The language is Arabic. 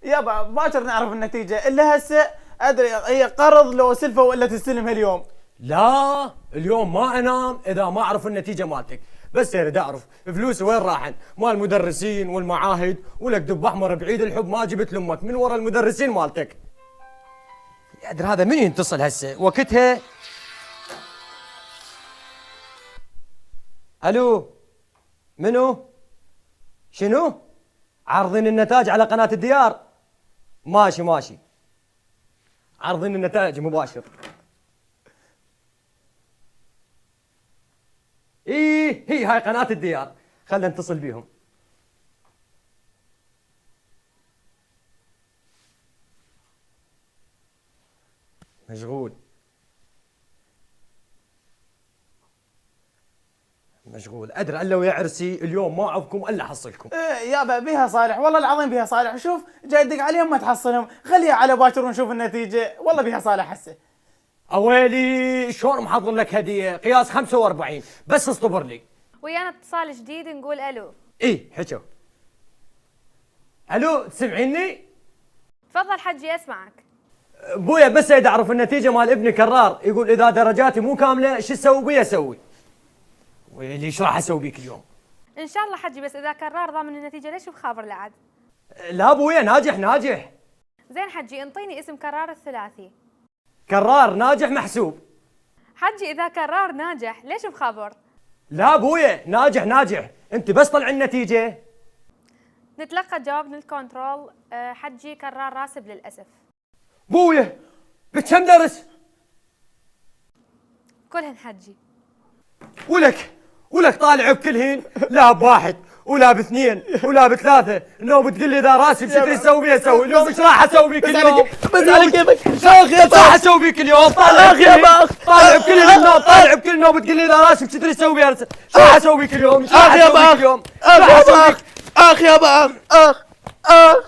يابا باكر نعرف النتيجة، إلا هسه أدري هي قرض لو سلفة ولا تستلمها اليوم. لا اليوم ما انام اذا ما اعرف النتيجه مالتك، بس اريد اعرف فلوسي وين راحن، مال المدرسين والمعاهد، ولك دب احمر بعيد الحب ما جبت لامك من ورا المدرسين مالتك. يادر هذا من ينتصل هسه وقتها. الو منو؟ شنو؟ عارضين النتائج على قناه الديار؟ ماشي ماشي، عارضين النتائج مباشر. ايه هي هاي قناة الديار، خلنا نتصل بيهم. مشغول ادري الا ويا عرسي اليوم ما اعوفكم الا احصلكم. إيه يابا بيها صالح، والله العظيم بيها صالح. شوف جاي تدق عليهم ما تحصلهم، خليها على باكر ونشوف النتيجة. والله بيها صالح هسه. اويلي شلون محضر لك هدية قياس 45، بس اصطبر لي. ويانا اتصال جديد نقول الو. ايه حكوا. الو تسمعيني؟ تفضل حجي اسمعك. ابويا بس اريد اعرف النتيجة مال ابني كرار، يقول اذا درجاتي مو كاملة شو اسوي بي اسوي؟ ويلي ايش راح اسوي بيك اليوم؟ ان شاء الله حجي، بس اذا كرار ضامن النتيجه ليش بخابر لعد؟ لا ابويا ناجح. زين حجي انطيني اسم كرار الثلاثي. كرار ناجح محسوب. حجي اذا كرار ناجح ليش بخابر؟ لا ابويا ناجح، انت بس طلع النتيجة. نتلقى جواب من الكنترول. حجي كرار راسب للاسف. ابويا بكم درس؟ كلهن حجي. ولك طالع بكلهن، لا بواحد ولا باثنين ولا بثلاثة، اليوم بتقول لي اذا راسي بشو تسوي بيه اسوي، اليوم ايش راح اسوي بيك اليوم؟ بس على كيفك. اخ يا ايش راح اسوي بيك اليوم؟ طالع بكل النوم بتقول لي اذا راسي بشو تسوي بيه، ايش راح اسوي بيك اليوم؟ اخ يا باخ، اخ يا باخ، اخ